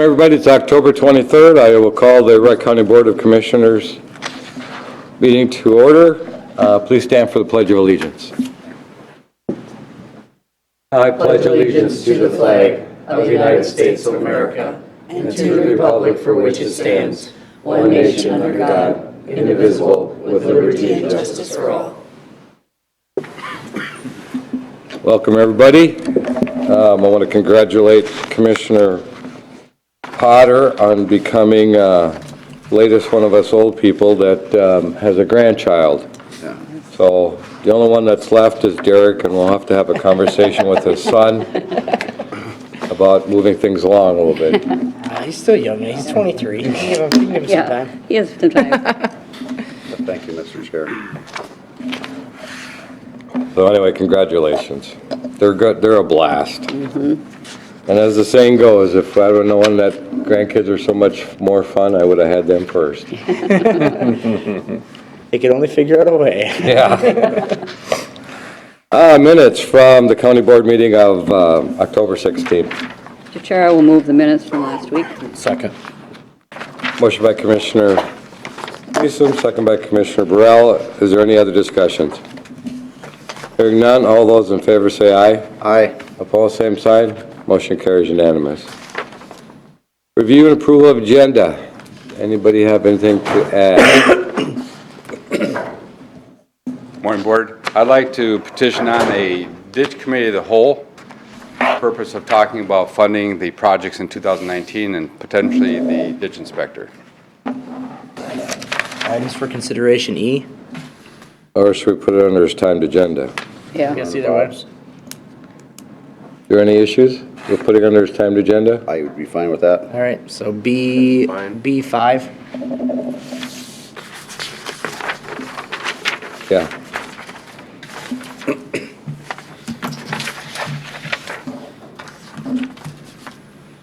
Everybody, it's October 23rd. I will call the Wright County Board of Commissioners meeting to order. Please stand for the Pledge of Allegiance. I pledge allegiance to the flag of the United States of America and to the republic for which it stands, one nation under God, indivisible, with liberty and justice for all. Welcome, everybody. I want to congratulate Commissioner Potter on becoming latest one of us old people that has a grandchild. Yeah. So the only one that's left is Derek, and we'll have to have a conversation with his son about moving things along a little bit. He's still young. He's 23. Give him some time. He has some time. Thank you, Mr. Chair. So anyway, congratulations. They're good. They're a blast. Mm-hmm. And as the saying goes, if I would have known that grandkids are so much more fun, I would have had them first. They could only figure out a way. Yeah. Minutes from the county board meeting of October 16th. Mr. Chair, I will move the minutes from last week. Second. Motion by Commissioner Newsom, second by Commissioner Burrell. Is there any other discussions? Hearing none, all those in favor say aye. Aye. Opposed, same sign. Motion carries unanimous. Review and approval of agenda. Anybody have anything to add? Morning, Board. I'd like to petition on a ditch committee of the whole, purpose of talking about funding the projects in 2019 and potentially the ditch inspector. Items for consideration E. Or should we put it under his timed agenda? Yeah. Yes, either way. Are there any issues with putting under his timed agenda? I would be fine with that. All right. So B5. Yeah.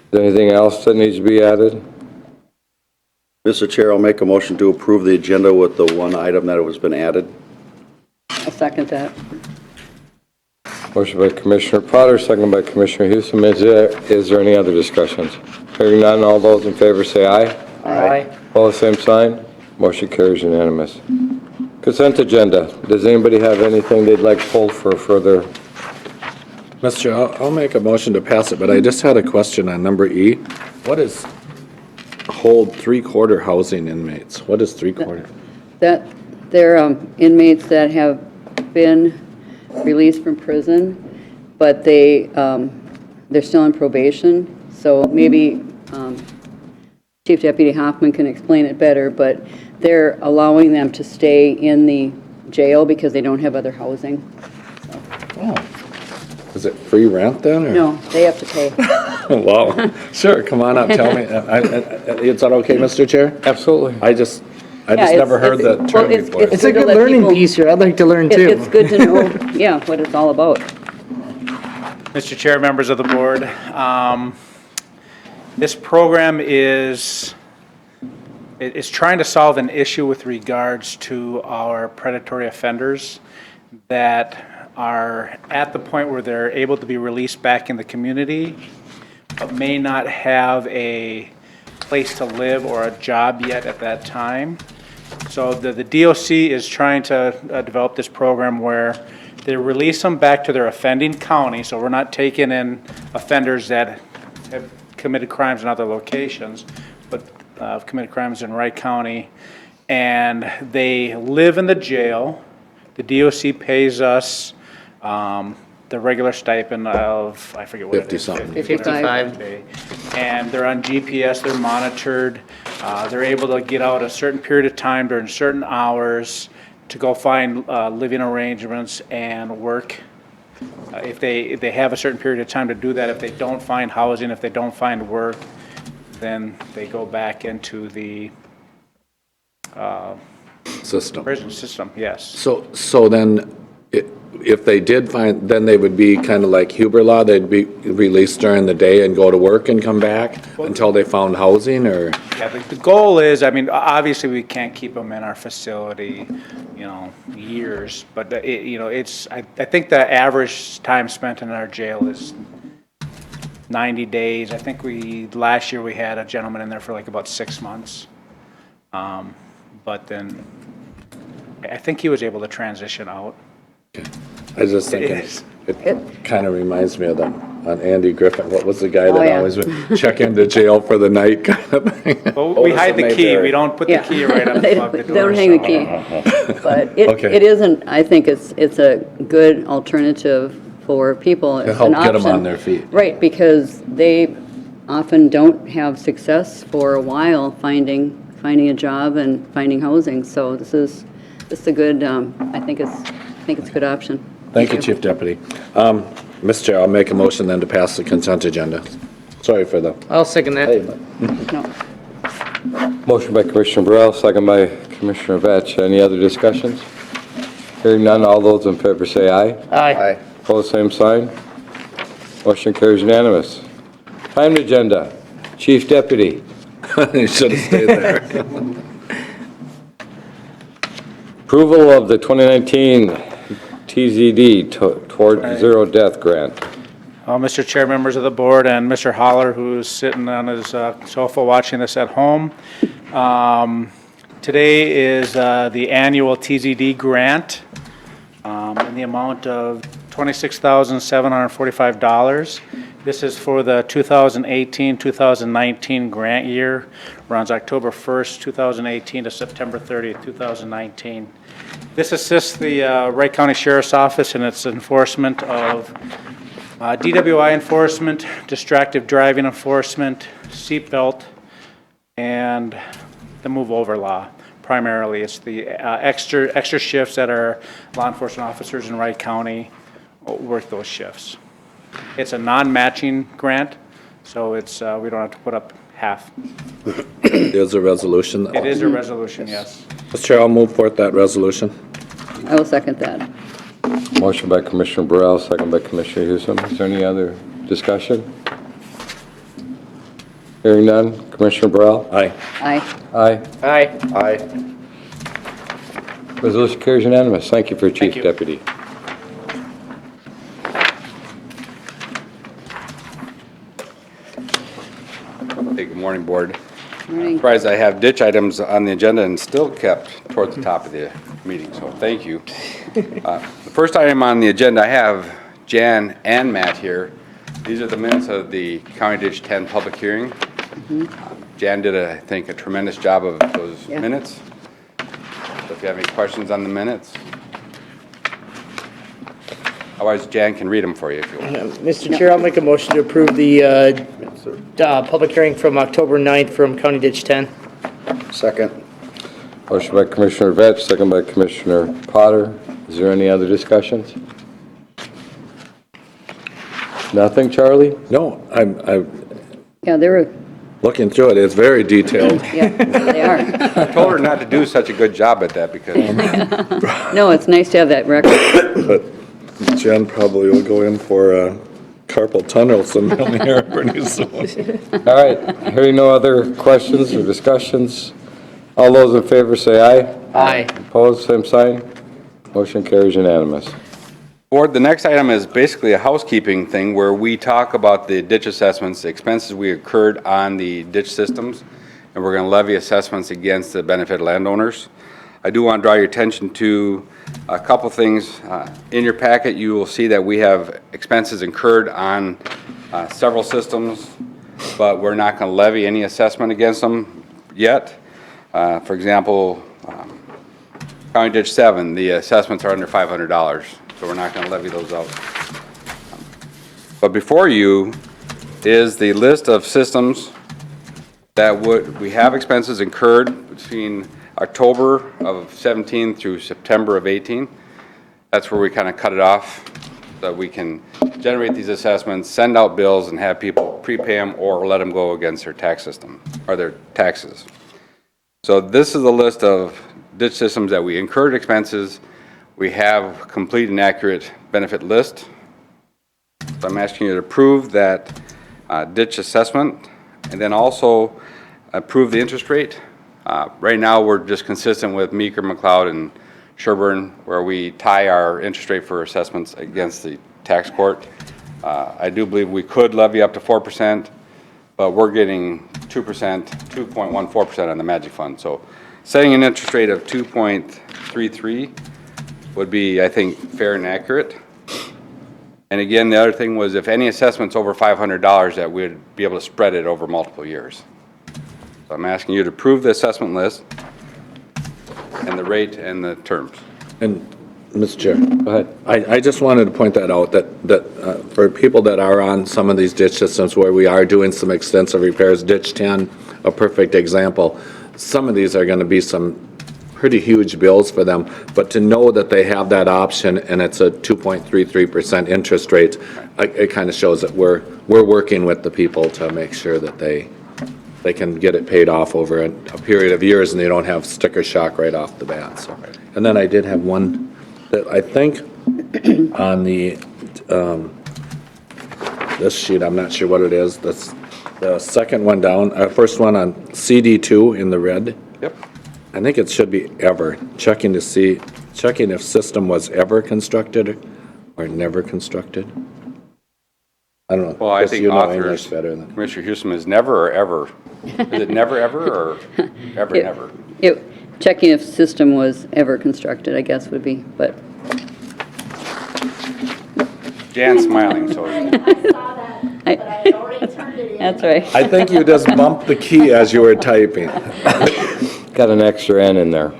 Is there anything else that needs to be added? Mr. Chair, I'll make a motion to approve the agenda with the one item that has been added. I'll second that. Motion by Commissioner Potter, second by Commissioner Houston. Is there any other discussions? Hearing none, all those in favor say aye. Aye. All the same sign. Motion carries unanimous. Consent agenda. Does anybody have anything they'd like pulled for further? Mr. Chair, I'll make a motion to pass it, but I just had a question on number E. What is hold three-quarter housing inmates? What is three-quarter? That they're inmates that have been released from prison, but they're still in probation. So maybe Chief Deputy Hoffman can explain it better, but they're allowing them to stay in the jail because they don't have other housing. Oh. Is it free rent then? Or? No, they have to pay. Wow. Sure, come on up, tell me. Is that okay, Mr. Chair? Absolutely. I just never heard that term before. It's a good learning piece here. I'd like to learn too. It's good to know, yeah, what it's all about. Mr. Chair, members of the board, this program is trying to solve an issue with regards to our predatory offenders that are at the point where they're able to be released back in the community, but may not have a place to live or a job yet at that time. So the DOC is trying to develop this program where they release them back to their offending county, so we're not taking in offenders that have committed crimes in other locations, but have committed crimes in Wright County, and they live in the jail. The DOC pays us the regular stipend of, I forget what it is. 50-something. 55. And they're on GPS, they're monitored. They're able to get out a certain period of time during certain hours to go find living arrangements and work. If they have a certain period of time to do that, if they don't find housing, if they don't find work, then they go back into the System. prison system, yes. So then, if they did find, then they would be kind of like Huber law, they'd be released during the day and go to work and come back until they found housing, or? Yeah, the goal is, I mean, obviously we can't keep them in our facility, years, but it's, I think the average time spent in our jail is 90 days. I think last year we had a gentleman in there for like about 6 months. But then I think he was able to transition out. I was just thinking, is. it kind of reminds me of on Andy Griffin. What was the guy Oh, that yeah. always would check into jail for the night kind of thing? Well, we hide the key. We don't put the Yeah. key right up They above the door. don't hang the so- key. But Okay. it isn't, I think it's a good alternative for people. It's help an get 'em on option. their feet. Right, because they often don't have success for a while finding a job and finding housing. So this is a good, I think it's a good option. Thank you, Chief Deputy. Mr. Chair, I'll make a motion then to pass the consent agenda. Sorry for the. I'll second that. No. Motion by Commissioner Burrell, second by Commissioner Vetch. Any other discussions? Hearing none, all those in favor say aye. Aye. Opposed, same sign. Motion carries unanimous. Time agenda. Chief Deputy. You should have stayed there. Approval of the 2019 TZD Toward Zero Death Grant. Mr. Chair, members of the board, and Mr. Holler, who's sitting on his sofa watching this at home. Today is the annual TZD grant in the amount of $26,745. This is for the 2018-2019 grant year. Runs October 1st, 2018 to September 30th, 2019. This assists the Wright County Sheriff's Office in its enforcement of DWI enforcement, distracted driving enforcement, seatbelt, and the move over law. Primarily, it's the extra shifts that our law enforcement officers in Wright County work those shifts. It's a non-matching grant, so it's we don't have to put up half. There's a resolution. It is a resolution, yes. Mr. Chair, I'll move forth that resolution. I will second that. Motion by Commissioner Burrell, second by Commissioner Hewson. Is there any other discussion? Hearing none. Commissioner Burrell? Aye. Aye. Aye. Aye. Aye. Resolution carries unanimous. Thank you for Chief you. Deputy. Hey, good morning, Board. Morning. Surprised I have ditch items on the agenda and still kept towards the top of the meeting, so thank you. The first item on the agenda, I have Jan and Matt here. These are the minutes of the County Ditch 10 public hearing. Jan did, I think, a tremendous job of those Yeah. minutes. So if you have any questions on the minutes. Otherwise, Jan can read them for you if you want. Mr. Chair, I'll make a motion to approve the public hearing from October 9th from County Ditch 10. Second. Motion by Commissioner Vetch, second by Commissioner Potter. Is there any other discussions? Nothing, Charlie? No, I'm Yeah, they were, looking through it. It's very detailed. yeah, they are. I told her not to do such a good job at that because No, it's nice to have that record. But Jen probably will go in for carpal tunnel syndrome here pretty soon. All right, hearing no other questions or discussions, all those in favor say aye. Aye. Opposed, same sign. Motion carries unanimous. Board, the next item is basically a housekeeping thing where we talk about the ditch assessments, the expenses we incurred on the ditch systems, and we're going to levy assessments against the benefit landowners. I do want to draw your attention to a couple things. In your packet, you will see that we have expenses incurred on several systems, but we're not going to levy any assessment against them yet. For example, County Ditch 7, the assessments are under $500. So we're not going to levy those out. But before you is the list of systems that we have expenses incurred between October of 17 through September of 18. That's where we kind of cut it off, so we can generate these assessments, send out bills, and have people prepay them or let them go against their tax system, or their taxes. So this is a list of ditch systems that we incurred expenses. We have complete and accurate benefit list. So I'm asking you to approve that ditch assessment and then also approve the interest rate. Right now, we're just consistent with Meeker, McLeod, and Sherburne, where we tie our interest rate for assessments against the tax court. I do believe we could levy up to 4%, but we're getting 2%, 2.14% on the magic fund. So setting an interest rate of 2.33 would be, I think, fair and accurate. And again, the other thing was if any assessment's over $500, that we'd be able to spread it over multiple years. So I'm asking you to approve the assessment list and the rate and the terms. And, Mr. Chair, Go ahead. I just wanted to point that out, that for people that are on some of these ditch systems where we are doing some extensive repairs, ditch 10, a perfect example, some of these are going to be some pretty huge bills for them, but to know that they have that option and it's a 2.33% interest rate, it kind of shows that we're working with the people to make sure that they can get it paid off over a period of years and they don't have sticker shock right off the bat, so. And then I did have one that I think on the, this sheet, I'm not sure what it is, that's the second one down, first one on CD2 in the red. Yep. I think it should be ever, checking if system was ever constructed or never constructed. I don't know. Well, I Chris, think you know authors, English better than. Commissioner Houston, is never or ever. Is it never ever or ever It- never? Checking if system was ever constructed, I guess would be, but Jan's smiling, so I saw that, but I had already turned it in. that's right. I think you just bumped the key as you were typing. Got an extra N in there.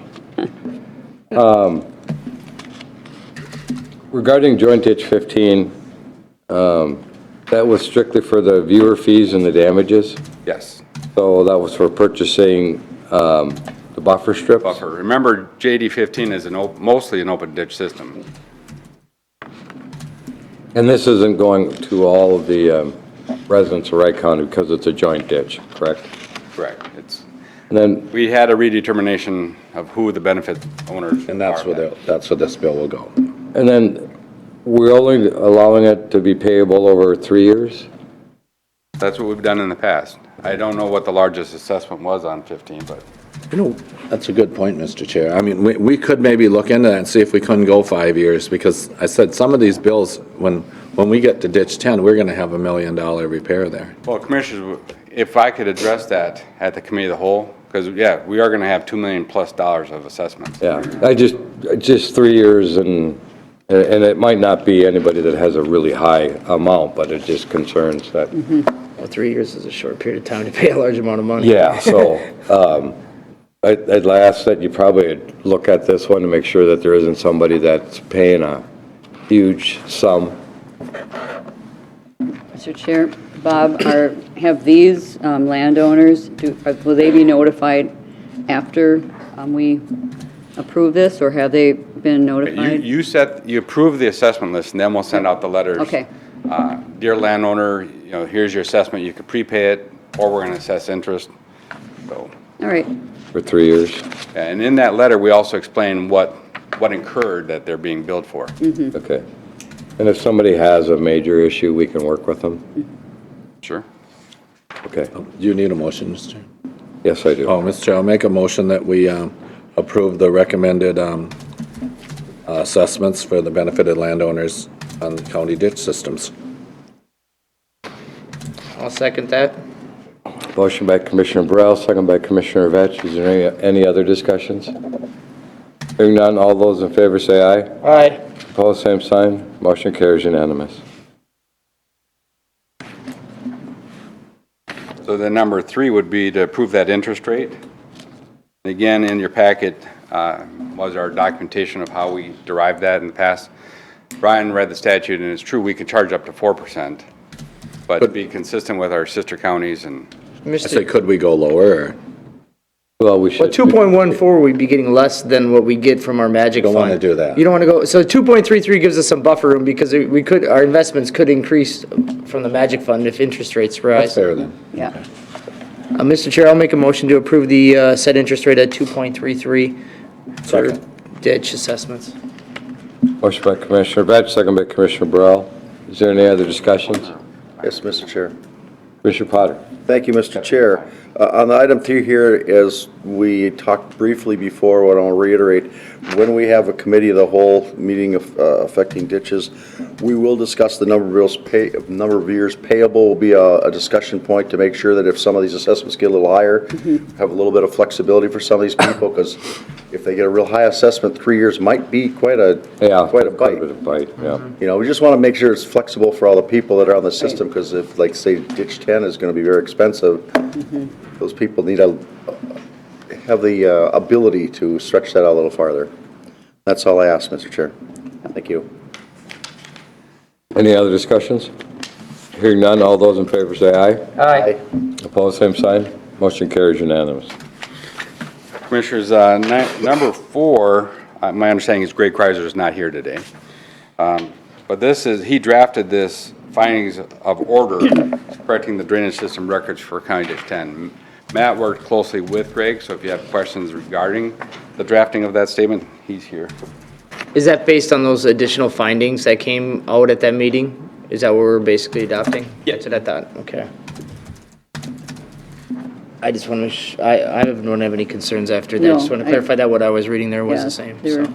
Regarding joint ditch 15, that was strictly for the viewer fees and the damages. yes, So that was for purchasing the buffer strips? buffer. Remember, JD 15 is mostly an open ditch system. And this isn't going to all of the residents of Wright County because it's a joint ditch, correct? Correct. It's, And then, we had a redetermination of who the benefit owners And that's are. where this bill will go. and then we're only allowing it to be payable over 3 years? That's what we've done in the past. I don't know what the largest assessment was on 15, but You know, that's a good point, Mr. Chair. I mean, we could maybe look into that and see if we couldn't go 5 years, because I said some of these bills, when we get to ditch 10, we're gonna have $1 million repair there. well, Commissioners, if I could address that at the committee of the whole, because, yeah, we are going to have $2 million+ of assessments. Yeah, just 3 years and it might not be anybody that has a really high amount, but it just concerns that. Well, 3 years is a short period of time to pay a large amount of money. Yeah, so, I'd ask that you probably look at this one to make sure that there isn't somebody that's paying a huge sum. Mr. Chair, Bob, have these landowners, will they be notified after we approve this, or have they been notified? You approve the assessment list, and then we'll send out the letters. Okay. Dear landowner, here's your assessment, you could prepay it, or we're going to assess interest. So, All right, For 3 years? and in that letter, we also explain what incurred that they're being billed for. Okay. And if somebody has a major issue, we can work with them? Sure. Okay. Do you need a motion, Mr. Chair? Yes, I do. Oh, Mr. Chair, I'll make a motion that we approve the recommended assessments for the benefited landowners on county ditch systems. I'll second that. Motion by Commissioner Burrell, second by Commissioner Vetch. Is there any other discussions? Hearing none, all those in favor say aye. Aye. Opposed, same sign. Motion carries unanimous. So the number 3 would be to approve that interest rate. And again, in your packet was our documentation of how we derived that in the past. Brian read the statute, and it's true, we could charge up to 4%, but be consistent with our sister counties and I say, could we go lower, or Well, we Well, should. 2.14, we'd be getting less than what we get from our magic Don't fund. wanna do that. You don't want to go, so 2.33 gives us some buffer room because our investments could increase from the magic fund if interest rates that's rise. fair then? yeah. Mr. Chair, I'll make a motion to approve the set interest rate at 2.33 for Second. ditch assessments. Motion by Commissioner Vetch, second by Commissioner Burrell. Is there any other discussions? Yes, Mr. Chair. Commissioner Potter. Thank you, Mr. Chair. On item 3 here, as we talked briefly before, what I want to reiterate, when we have a committee of the whole meeting affecting ditches, we will discuss the number of years payable will be a discussion point to make sure that if some of these assessments get a little higher, have a little bit of flexibility for some of these people, because if they get a real high assessment, 3 years might be quite a bite. Quite a bit of bite, yeah. You know, we just want to make sure it's flexible for all the people that are on the system, because if, like, say, ditch 10 is going to be very expensive, those people need to have the ability to stretch that out a little farther. That's all I ask, Mr. Chair. Thank you. Any other discussions? Hearing none, all those in favor say aye. Aye. Opposed, same sign. Motion carries unanimous. Commissioners, number 4, my understanding is Greg Kreiser is not here today. But he drafted this findings of order correcting the drainage system records for County Ditch 10. Matt worked closely with Greg, so if you have questions regarding the drafting of that statement, he's here. Is that based on those additional findings that came out at that meeting? Is that what we're basically adopting? Yeah. That's what I thought, okay. I just want to, I don't have any concerns after that. No, Just want to clarify that what I was reading there was Yeah, the same, they were- so.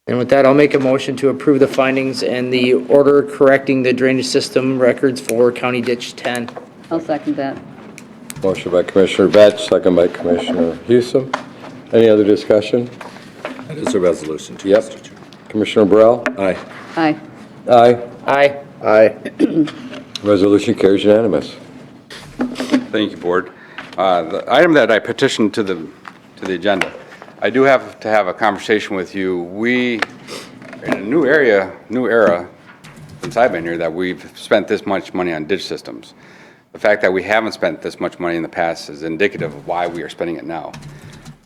And with that, I'll make a motion to approve the findings and the order correcting the drainage system records for County Ditch 10. I'll second that. Motion by Commissioner Betts, second by Commissioner Houston. Any other discussion? That is a resolution, too, Yep. Mr. Chair. Commissioner Burrell? Aye. Aye. Aye. Aye. Aye. Resolution carries unanimous. Thank you, Board. The item that I petitioned to the agenda, I do have to have a conversation with you. We, in a new era, since I've been here, that we've spent this much money on ditch systems. The fact that we haven't spent this much money in the past is indicative of why we are spending it now.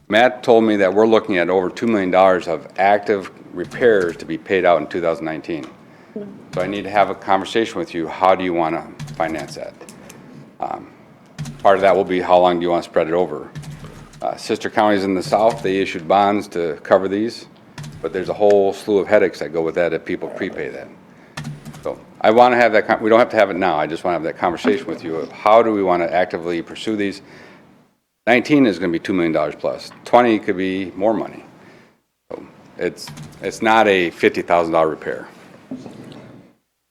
Matt told me that we're looking at over $2 million of active repairs to be paid out in 2019. So I need to have a conversation with you. How do you want to finance that? Part of that will be how long do you want to spread it over? Sister counties in the south, they issued bonds to cover these, but there's a whole slew of headaches that go with that if people prepay that. So I want to have that, we don't have to have it now, I just want to have that conversation with you of how do we want to actively pursue these. 19 is going to be $2 million plus. 20 could be more money. So it's not a $50,000 repair.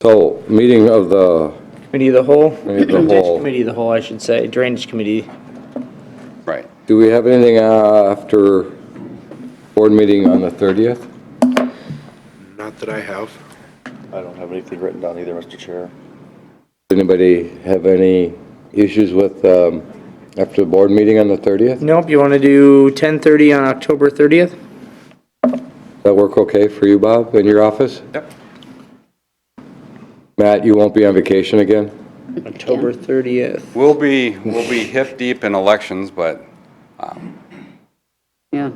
So, meeting of the, Committee of the whole? Committee of the Ditch whole. Committee of the whole, I should say, Drainage Committee. Right. do we have anything after board meeting on the 30th? Not that I have. I don't have anything written down either, Mr. Chair. Anybody have any issues with, after the board meeting on the 30th? Nope, you want to do 10:30 on October 30th? That work okay for you, Bob, in your office? Yep. Matt, you won't be on vacation again? October 30th. We'll be hip deep in elections, but Yeah.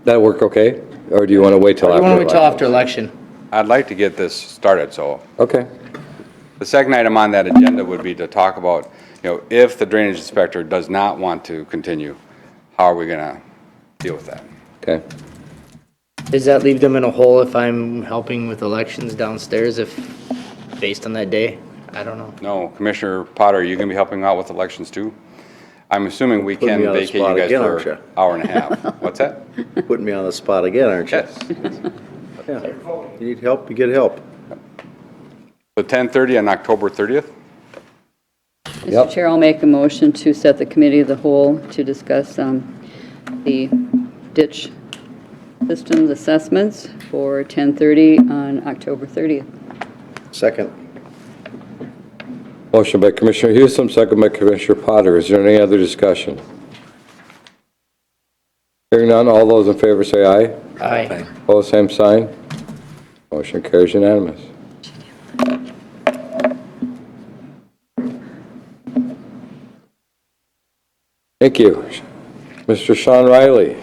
That work okay? Or do you want to wait till You after? want to wait till election? after election? I'd like to get this started, so. Okay. The second item on that agenda would be to talk about, if the drainage inspector does not want to continue, how are we going to deal with that? Okay. Does that leave them in a hole if I'm helping with elections downstairs based on that day? I don't know. No, Commissioner Potter, are you going to be helping out with elections too? I'm assuming we Putting can me on the vacate you spot guys again, for aren't an you? hour and a half. What's that? Putting me on the spot again, aren't you? Yes. Yeah. You need help, you get help. So 10:30 on October 30th? Yep. Mr. Chair, I'll make a motion to set the committee of the whole to discuss the ditch systems assessments for 10:30 on October 30th. Second. Motion by Commissioner Houston, second by Commissioner Potter. Is there any other discussion? Hearing none, all those in favor say aye. Aye. Opposed, same sign. Motion carries unanimous. Thank you. Mr. Sean Riley.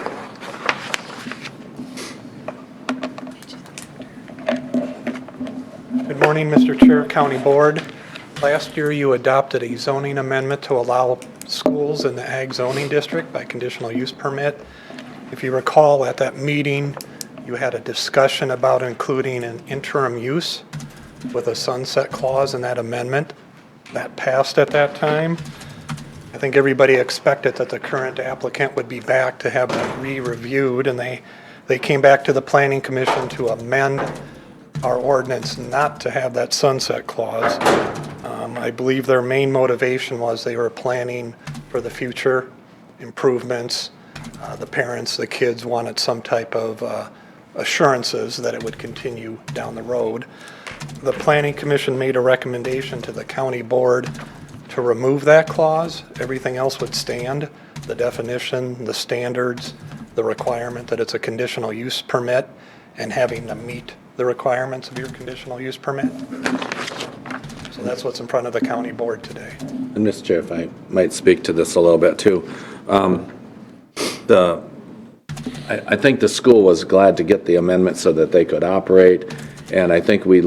Good morning, Mr. Chair, County Board. Last year, you adopted a zoning amendment to allow schools in the Ag zoning district by conditional use permit. If you recall, at that meeting, you had a discussion about including an interim use with a sunset clause in that amendment. that passed at that time. I think everybody expected that the current applicant would be back to have that re-reviewed, and they came back to the Planning Commission to amend our ordinance not to have that sunset clause. I believe their main motivation was they were planning for the future improvements. The parents, the kids wanted some type of assurances that it would continue down the road. The Planning Commission made a recommendation to the county board to remove that clause. Everything else would stand. The definition, the standards, the requirement that it's a conditional use permit, and having to meet the requirements of your conditional use permit. So that's what's in front of the county board today. And Mr. Chair, if I might speak to this a little bit too. I think the school was glad to get the amendment so that they could operate. And I think it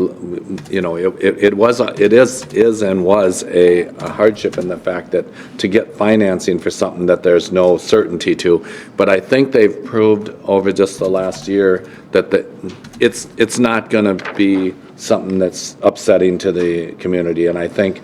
is and was a hardship in the fact that to get financing for something that there's no certainty to. But I think they've proved over just the last year that it's not going to be something that's upsetting to the community. And I think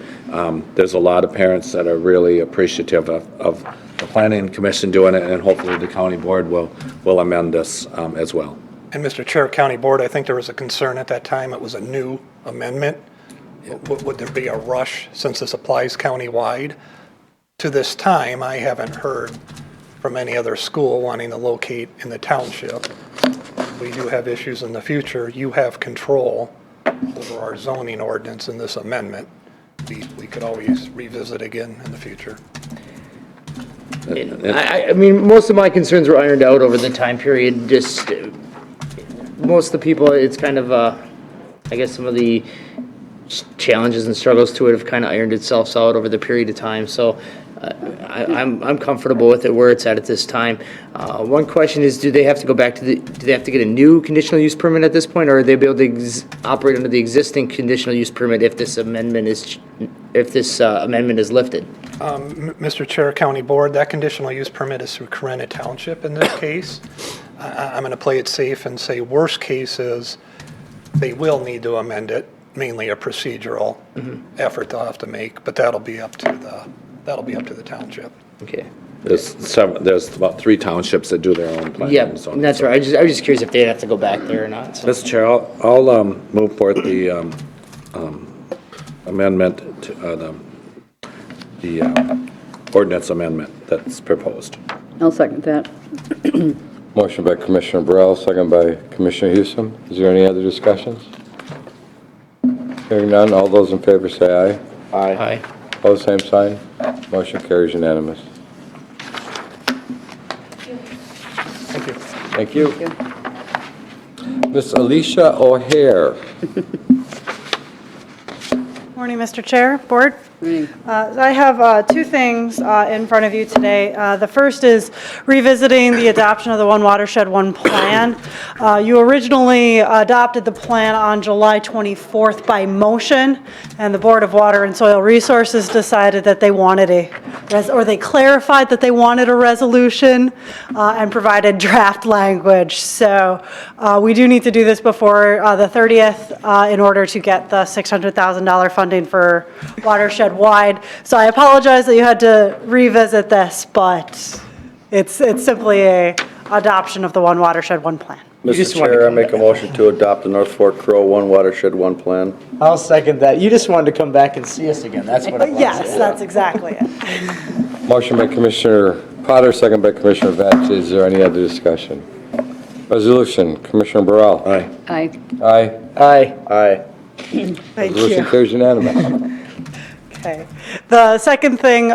there's a lot of parents that are really appreciative of the Planning Commission doing it, and hopefully the county board will amend this as well. And Mr. Chair, County Board, I think there was a concern at that time, it was a new amendment. Would there be a rush since this applies countywide? To this time, I haven't heard from any other school wanting to locate in the township. We do have issues in the future. You have control over our zoning ordinance in this amendment. We could always revisit again in the future. I mean, most of my concerns were ironed out over the time period. Just most of the people, it's kind of, I guess some of the challenges and struggles to it have kind of ironed itself out over the period of time. So I'm comfortable with it where it's at this time. One question is, do they have to go back to do they have to get a new conditional use permit at this point, or are they able to operate under the existing conditional use permit if this amendment is lifted? Mr. Chair, County Board, that conditional use permit is through Corona Township in this case. I'm going to play it safe and say worst case is they will need to amend it, mainly a procedural effort they'll have to make, but that'll be up to the township. Okay. There's about 3 townships that do their own planning. Yeah, that's right. I was just curious if they'd have to go back there or not. So. Mr. Chair, I'll move forward the amendment to the ordinance amendment that's proposed. I'll second that. Motion by Commissioner Burrell, second by Commissioner Houston. Is there any other discussions? Hearing none, all those in favor say aye. Aye. Opposed, same sign. Motion carries unanimous. Thank you. Miss Alicia O'Hare. Morning, Mr. Chair, Board. Morning. I have 2 things in front of you today. The first is revisiting the adoption of the One Watershed, One Plan. You originally adopted the plan on July 24th by motion, and the Board of Water and Soil Resources decided that they wanted they clarified that they wanted a resolution and provided draft language. So we do need to do this before the 30th in order to get the $600,000 funding for watershed wide. So I apologize that you had to revisit this, but it's simply a adoption of the One Watershed, One Plan. Mr. Chair, I make a motion to adopt the North Fork Crow One Watershed, One Plan. I'll second that. You just wanted to come back and see us again. That's what it was. Yes, that's exactly it. Motion by Commissioner Potter, second by Commissioner Vetch. Is there any other discussion? Resolution, Commissioner Burrell. Aye. Aye. Aye. Aye. Aye. Thank Resolution you. carries unanimous. Okay. The second thing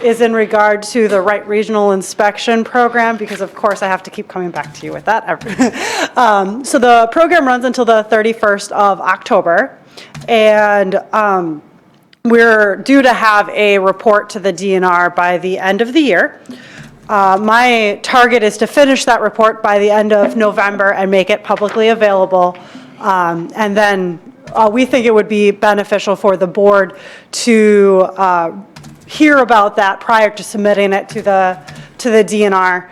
is in regard to the Wrght Regional Inspection Program, because of course I have to keep coming back to you with that. So the program runs until the 31st of October, and we're due to have a report to the DNR by the end of the year. My target is to finish that report by the end of November and make it publicly available, and then we think it would be beneficial for the board to hear about that prior to submitting it to the DNR.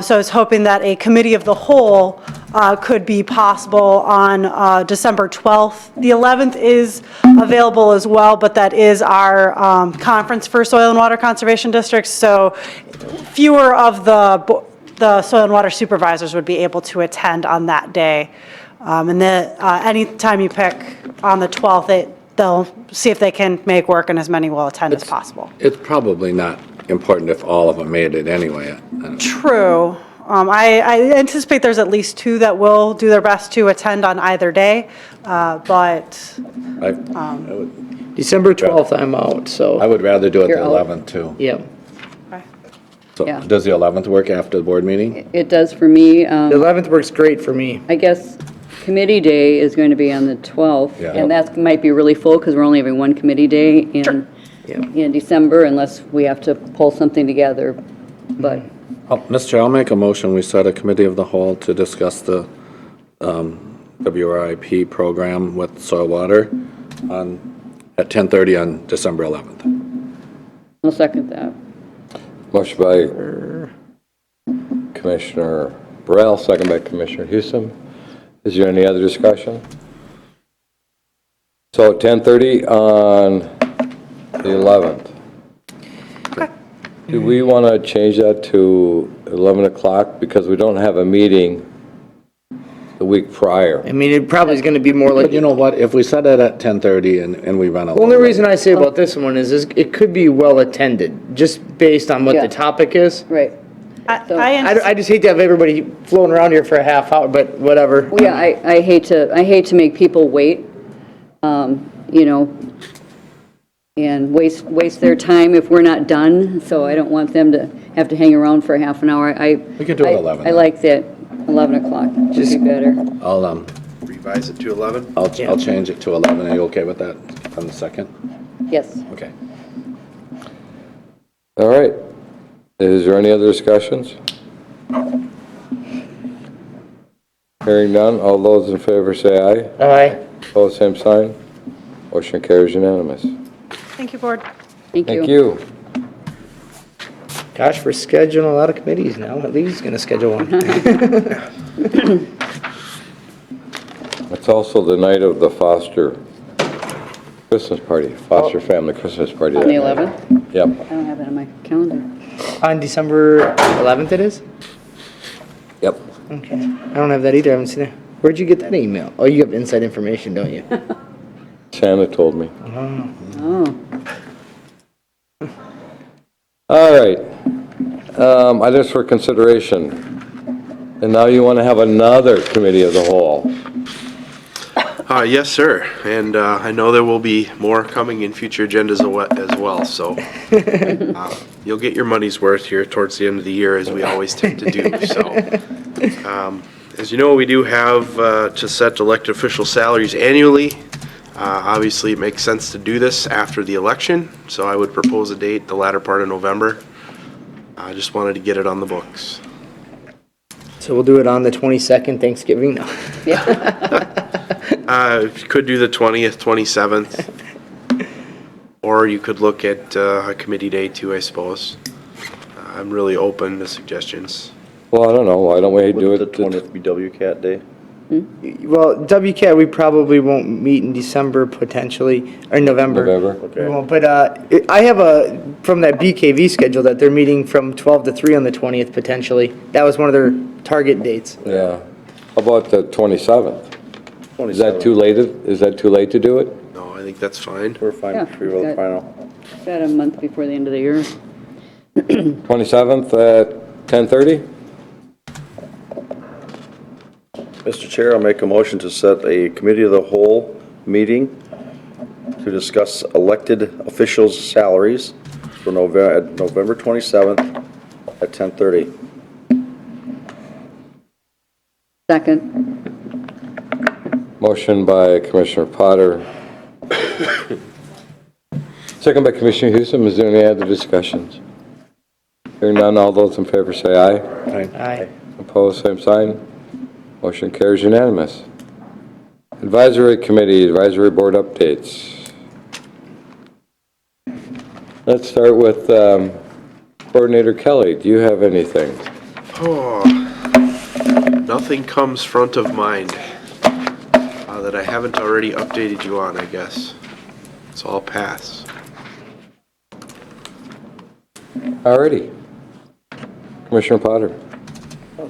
So I was hoping that a committee of the whole could be possible on December 12th. The 11th is available as well, but that is our conference for soil and water conservation districts, so fewer of the soil and water supervisors would be able to attend on that day. And then any time you pick on the 12th, they'll see if they can make work, and as many will attend as possible. It's probably not important if all of them made it anyway. True. I anticipate there's at least 2 that will do their best to attend on either day, but I would- December 12th, I'm out, so, I would rather do it the You're out. 11th too. yeah. So Yeah. does the 11th work after the board meeting? It does for me. The 11th works great for me. I guess committee day is going to be on the 12th, Yeah. and that might be really full because we're only having one committee day in December unless we have to pull something together. But Mr. Chair, I'll make a motion, we set a committee of the whole to discuss the WRIP program with soil water at 10:30 on December 11th. I'll second that. Motion by Commissioner Burrell, second by Commissioner Houston. Is there any other discussion? So 10:30 on the 11th. Do we want to change that to 11 o'clock because we don't have a meeting the week prior? I mean, it probably is going to be more like, But you know what, if we set it at 10:30 and we run a the only reason I say about this one is it could be well attended, just based on what Yeah. the topic is. Right. So- I just hate to have everybody floating around here for a half hour, but whatever. Well, yeah, I hate to make people wait, you know, and waste their time if we're not done, so I don't want them to have to hang around for a half an hour. We could do it 11 I then. like that, 11 o'clock, just be better. I'll Revise it to 11? I'll change it to 11. Are you okay with that on the second? Yes. Okay. All right. Is there any other discussions? Hearing none, all those in favor say aye. Aye. Opposed, same sign. Motion carries unanimous. thank you, Board. Thank you. Thank you. Gosh, we're scheduling a lot of committees now. At least going to schedule one. It's also the night of the Foster Christmas party, Foster Family Christmas party. On that the night. 11th? Yep. I don't have that on my calendar. On December 11th it is? Yep. Okay. I don't have that either. I haven't seen it. Where'd you get that email? Oh, you have inside information, don't you? Shanna told me. Oh, All right. Items for consideration. And now you want to have another committee of the whole. Yes, sir. And I know there will be more coming in future agendas as well, so you'll get your money's worth here towards the end of the year, as we always tend to do. So, as you know, we do have to set elected official salaries annually. Obviously, it makes sense to do this after the election, so I would propose a date the latter part of November. I just wanted to get it on the books. So we'll do it on the 22nd, Thanksgiving? No. If you could do the 20th, 27th, or you could look at a committee day too, I suppose. I'm really open to suggestions. Well, I don't know. Why don't we do Would it? the 20th be WCAT day? Well, WCAT, we probably won't meet in December potentially, or November. November? We won't, but I have from that BKV schedule that they're meeting from 12 to 3 on the 20th potentially. That was one of their target dates. Yeah. How about the 27th? Is that too late? Is that too late to do it? No, I think that's fine. We're fine, Yeah, free will got- final. got a month before the end of the year. 27th at 10:30? Mr. Chair, I'll make a motion to set a committee of the whole meeting to discuss elected officials' salaries for November 27th at 10:30. Second. Motion by Commissioner Potter. Second by Commissioner Houston. Is there any other discussions? Hearing none, all those in favor say aye. Aye. Opposed, same sign. Motion carries unanimous. Advisory Committee, Advisory Board updates. Let's start with Coordinator Kelly. Do you have anything? Oh, Nothing comes front of mind that I haven't already updated you on, I guess. So I'll pass. Alrighty. Commissioner Potter.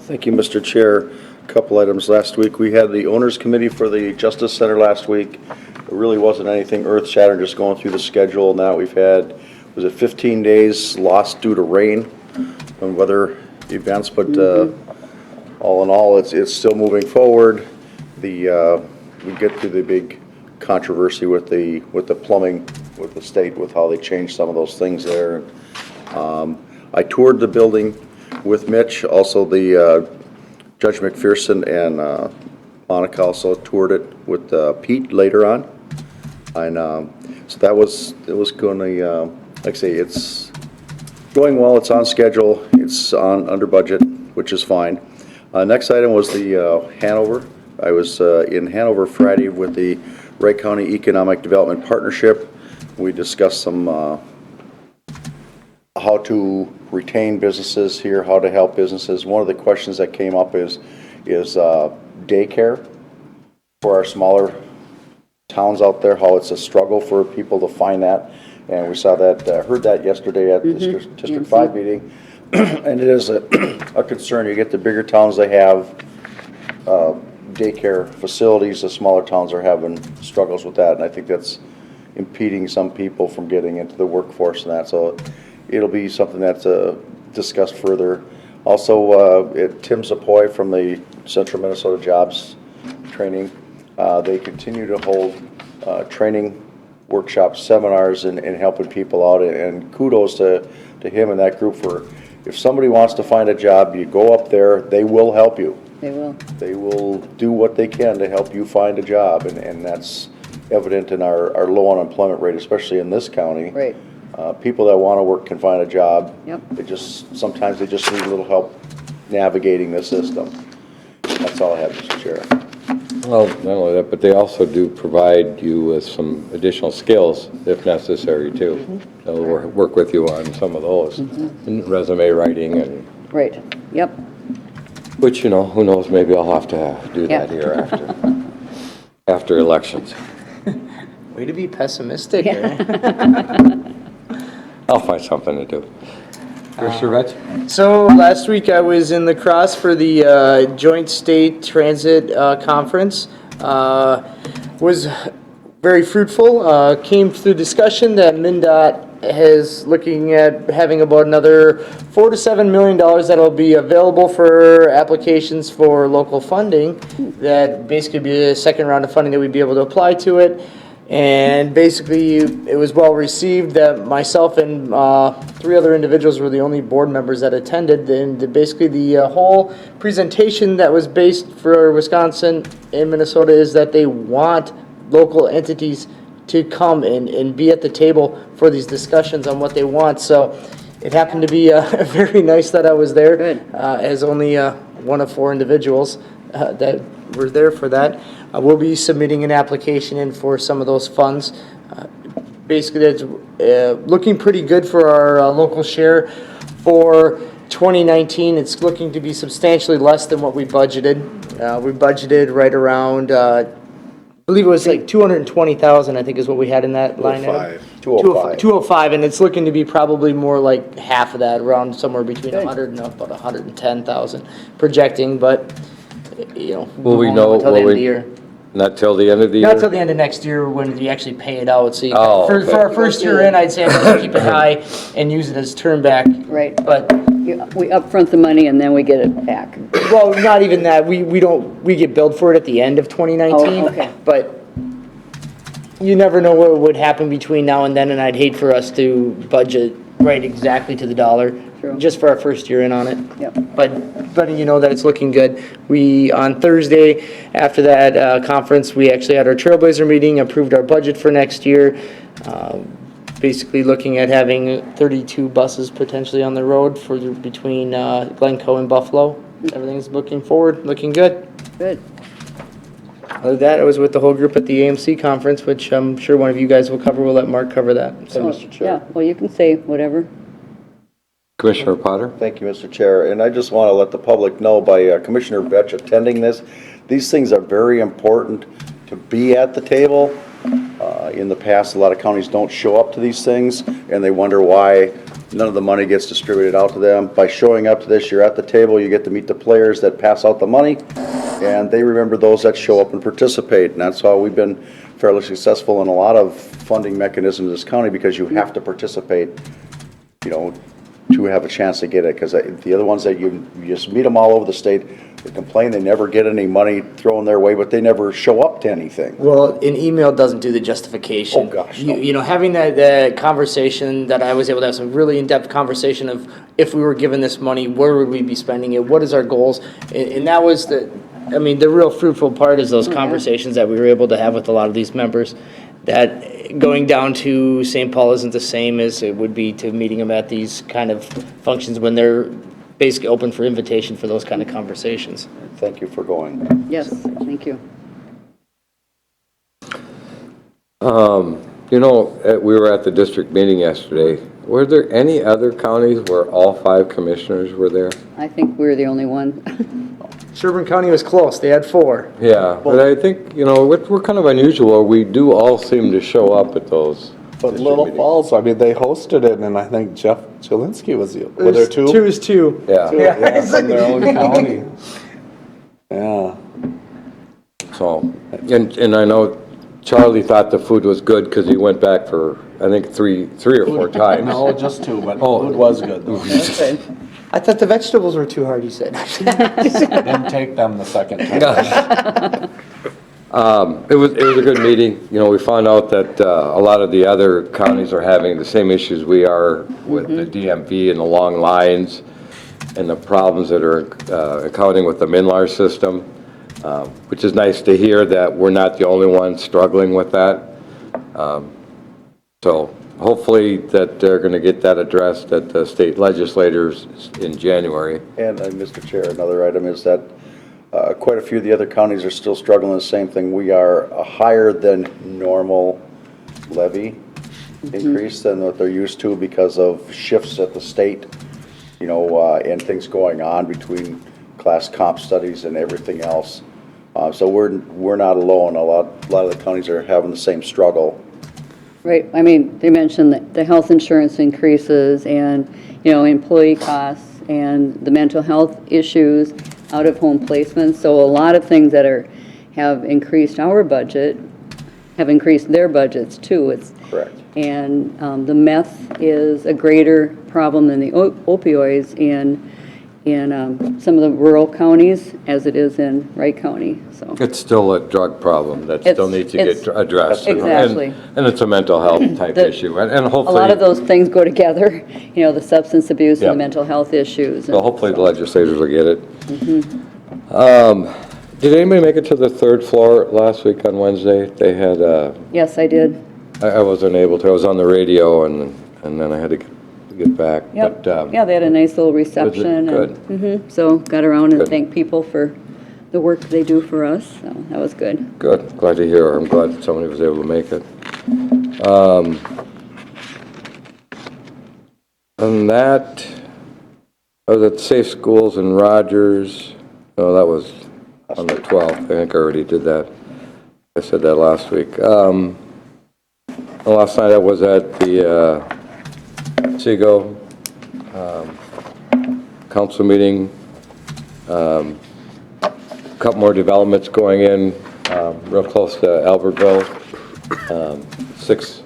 Thank you, Mr. Chair. A couple items last week. We had the Owners Committee for the Justice Center last week. It really wasn't anything earth-shattering, just going through the schedule. Now we've had, was it 15 days lost due to rain and weather events, but all in all, it's still moving forward. We get to the big controversy with the plumbing with the state, with how they changed some of those things there. I toured the building with Mitch, also the Judge McPherson and Monica also toured it with Pete later on. And so it was going to, like I say, it's going well, it's on schedule, it's under budget, which is fine. Next item was the Hanover. I was in Hanover Friday with the Wright County Economic Development Partnership. We discussed some how to retain businesses here, how to help businesses. One of the questions that came up is daycare for our smaller towns out there, how it's a struggle for people to find that. And we saw that, heard that yesterday at the District 5 meeting. And it is a concern. You get the bigger towns, they have daycare facilities. The smaller towns are having struggles with that. And I think that's impeding some people from getting into the workforce and that. So it'll be something that's discussed further. Also, Tim Zapoy from the Central Minnesota Jobs Training, they continue to hold training workshops, seminars, and helping people out. And kudos to him and that group for, if somebody wants to find a job, you go up there, they will help you. They will. They will do what they can to help you find a job, and that's evident in our low unemployment rate, especially in this county. Right. People that want to work can find a job. Yep. Sometimes they just need a little help navigating the system. That's all I have, Mr. Chair. Well, not only that, but they also do provide you with some additional skills if necessary too. They'll work with you on some of those, and resume writing and, Right, yep. which, you know, who knows, maybe I'll have to do Yeah. that here after elections. Way to be pessimistic. I'll find something to do. Commissioner Wrght? So last week I was in La Crosse for the Joint State Transit Conference. Was very fruitful. Came through discussion that MnDOT is looking at having about another $4 to $7 million that'll be available for applications for local funding. That basically be a second round of funding that we'd be able to apply to it. And basically, it was well received that myself and 3 other individuals were the only board members that attended. And basically, the whole presentation that was based for Wisconsin and Minnesota is that they want local entities to come and be at the table for these discussions on what they want. So it happened to be very nice that I was there. Good. As only one of 4 individuals that were there for that. We'll be submitting an application in for some of those funds. Basically, it's looking pretty good for our local share. For 2019, it's looking to be substantially less than what we budgeted. We budgeted right around, I believe it was like 220,000, I think is what we had in that line item. 205, and it's looking to be probably more like half of that, around somewhere between 100 and about 110,000 projecting, but you know, Will we won't know, until the end of the year. Not till the end of the year? Not till the end of next year when you actually pay it out. So you, Oh, for okay. our first year in, I'd say I'm gonna keep it high and use it as turn back. Right. But, We upfront the money and then we get it back. well, not even that. We don't, we get billed for it at the end of 2019. Oh, okay. But you never know what would happen between now and then, and I'd hate for us to budget right exactly to the dollar. True. Just for our first year in on it. Yep. But letting you know that it's looking good. We, on Thursday, after that conference, we actually had our Trailblazer meeting, approved our budget for next year. Basically looking at having 32 buses potentially on the road for between Glencoe and Buffalo. Everything's looking forward, looking good. Good. Other than that, I was with the whole group at the AMC conference, which I'm sure one of you guys will cover. We'll let Mark cover that. So, Yeah, well, you can say whatever. Commissioner Potter? Thank you, Mr. Chair. And I just want to let the public know by Commissioner Vetch attending this, these things are very important to be at the table. In the past, a lot of counties don't show up to these things, and they wonder why none of the money gets distributed out to them. By showing up to this, you're at the table, you get to meet the players that pass out the money, and they remember those that show up and participate. And that's how we've been fairly successful in a lot of funding mechanisms in this county, because you have to participate, you know, to have a chance to get it. Because the other ones that you just meet them all over the state, they complain they never get any money thrown their way, but they never show up to anything. Well, an email doesn't do the justification. Oh, gosh, no. You know, having that conversation that I was able to have some really in-depth conversation of if we were given this money, where would we be spending it? What is our goals? And that was the real fruitful part is those conversations that we were able to have with a lot of these members. That going down to St. Paul isn't the same as it would be to meeting them at these kind of functions when they're basically open for invitation for those kind of conversations. Thank you for going. Yes, thank you. You know, we were at the district meeting yesterday. Were there any other counties where all 5 commissioners were there? I think we're the only one. Sherburne County was close. They had 4. Yeah, but I think, you know, we're kind of unusual. We do all seem to show up at those. But district Little meetings. Falls, I mean, they hosted it, and I think Jeff Jelinski was the, were there 2? 2 is 2. Yeah, Yeah, from their own county. Yeah. so, and I know Charlie thought the food was good because he went back for, I think, three or 4 times. No, just 2, but Oh. food was good, though. I thought the vegetables were too hard, he said. Didn't take them the second time. It was a good meeting. You know, we found out that a lot of the other counties are having the same issues we are with the DMV and the long lines and the problems that are accounting with the MNLAR system, which is nice to hear that we're not the only ones struggling with that. So hopefully that they're going to get that addressed at the state legislators in January. And Mr. Chair, another item is that quite a few of the other counties are still struggling the same thing. We are a higher than normal levy increase than what they're used to because of shifts at the state, you know, and things going on between class comp studies and everything else. So we're not alone. A lot of the counties are having the same struggle. Right, I mean, they mentioned that the health insurance increases and, you know, employee costs and the mental health issues, out-of-home placements. So a lot of things that have increased our budget have increased their budgets too. It's Correct. And the meth is a greater problem than the opioids in some of the rural counties as it is in Wright County, so. It's still a drug problem that still needs to get addressed. Exactly. And it's a mental health type issue, and A hopefully. lot of those things go together, you know, the substance abuse and Yeah. the mental health issues. Well, hopefully the legislators will get it. Mm-hmm. Did anybody make it to the 3rd floor last week on Wednesday? They had, Yes, I did. I wasn't able to, I was on the radio and then I had to get back. Yep. But, Yeah, they had a nice little reception. Good. So got around and Good. thanked people for the work they do for us, so that was good. Good, glad to hear. I'm glad that somebody was able to make it. And that, I was at Safe Schools in Rogers. No, that was on the 12th. I think I already did that. I said that last week. Last night I was at the SEGO council meeting. A couple more developments going in real close to Albertville. 6,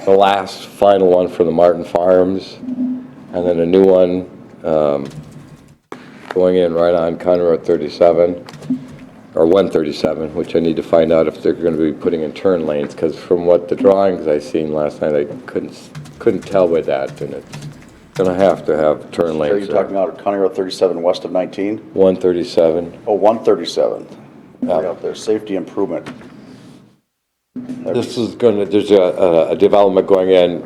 the last final one for the Martin Farms, and then a new one going in right on County Road 37, or 137, which I need to find out if they're going to be putting in turn lanes, because from what the drawings I seen last night, I couldn't tell with that, and it's going to have turn Are lanes you talking out County Road 37 west of 19? 137. Oh, 137. Yeah. Way up there, safety improvement. This is going to, there's a development going in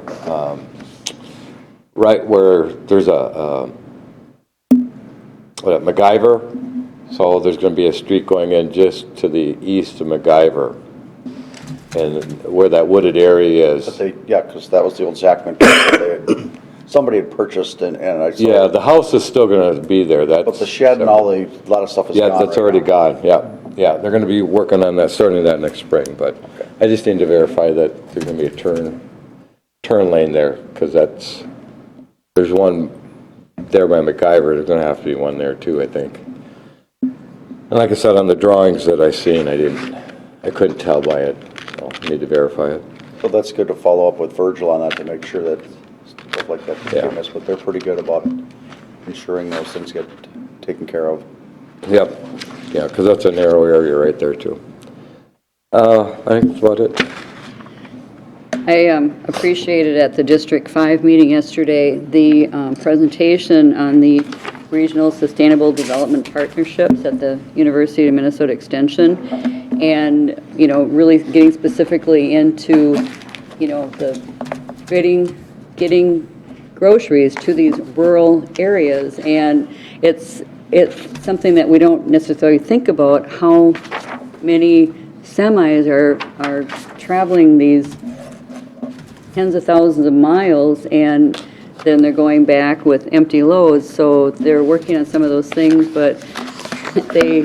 right where there's a MacGyver. So there's going to be a street going in just to the east of MacGyver. and where that wooded area is. Yeah, because that was the old Zachman parcel somebody had purchased and I saw. Yeah, the house is still gonna be there, that's. But the shed and all a lot of stuff is gone Yeah, that's right already now. gone, yeah, yeah, they're gonna be working on that, starting that next spring, but I just need to verify that there's gonna be a turn lane there, because there's one there by MacGyver, there's gonna have to be one there too, I think. And like I said, on the drawings that I seen, I couldn't tell by it, so I need to verify it. So that's good to follow up with Virgil on that to make sure that stuff like that Yeah. doesn't get missed, but they're pretty good about ensuring those things get taken care of. Yep, yeah, because that's a narrow area right there too. I think that's about it. I appreciated at the District 5 meeting yesterday, the presentation on the Regional Sustainable Development Partnerships at the University of Minnesota Extension, and, you know, really getting specifically into, you know, the getting groceries to these rural areas, and it's something that we don't necessarily think about, how many semis are traveling these tens of thousands of miles, and then they're going back with empty loads. So they're working on some of those things, but they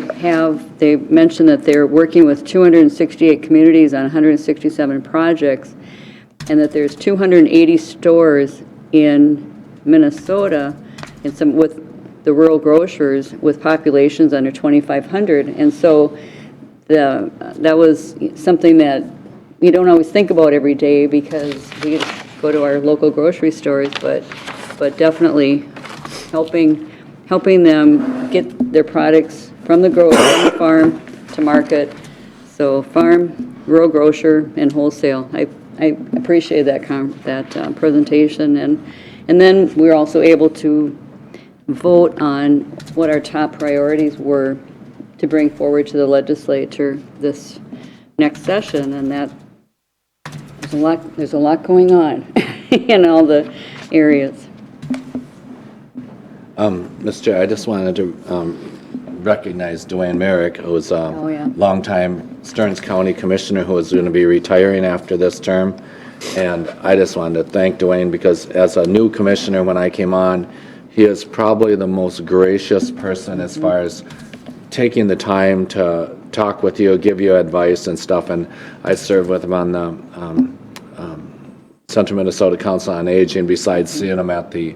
mentioned that they're working with 268 communities on 167 projects, and that there's 280 stores in Minnesota, and some with the rural grocers with populations under 2,500. And so that was something that we don't always think about every day, because we go to our local grocery stores, but definitely helping them get their products from the farm to market. So farm, rural grocer, and wholesale. I appreciate that presentation, and then we were also able to vote on what our top priorities were to bring forward to the legislature this next session, and that there's a lot going on in all the areas. Mr. Chair, I just wanted to recognize Dwayne Merrick, who was a longtime Stearns County Commissioner who is going to be retiring after this term. And I just wanted to thank Dwayne, because as a new commissioner when I came on, he is probably the most gracious person as far as taking the time to talk with you, give you advice and stuff. And I served with him on the Central Minnesota Council on Aging, besides seeing him at the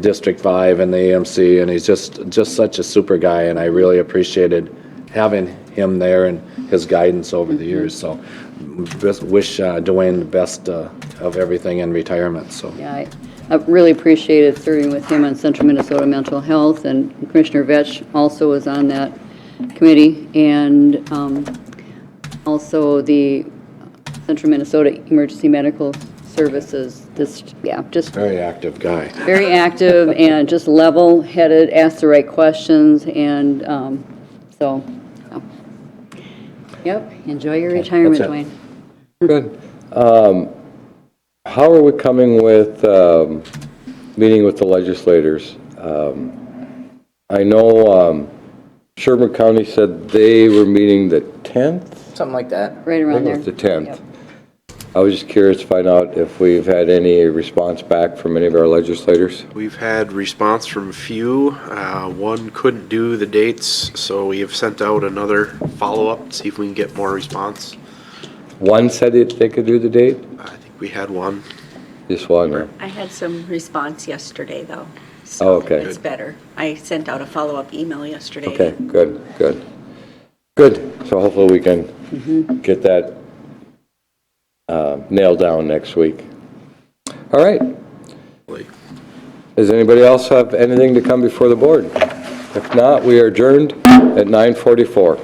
District 5 and the AMC, and he's just such a super guy, and I really appreciated having him there and his guidance over the years. So wish Dwayne the best of everything in retirement. So Yeah, I really appreciated serving with him on Central Minnesota Mental Health, and Commissioner Vetch also was on that committee, and also the Central Minnesota Emergency Medical Services. Just very active guy. very active and just level-headed, asked the right questions, and yep, enjoy your retirement, that's Dwayne. Good. How are we coming with meeting with the legislators? I know Sherburne County said they were meeting the 10th? Something like that. Right I around think it there. was the 10th. Yep. I was just curious to find out if we've had any response back from any of our legislators. We've had response from a few. One couldn't do the dates, so we have sent out another follow-up to see if we can get more response. One said they could do the date? I think we had one. Just one, huh? I had some response yesterday, though. Oh, So okay. it's better. I sent out a follow-up email yesterday. Okay, good. So hopefully we can get that nailed down next week. All right. Does anybody else have anything to come before the board? If not, we are adjourned at 9:44.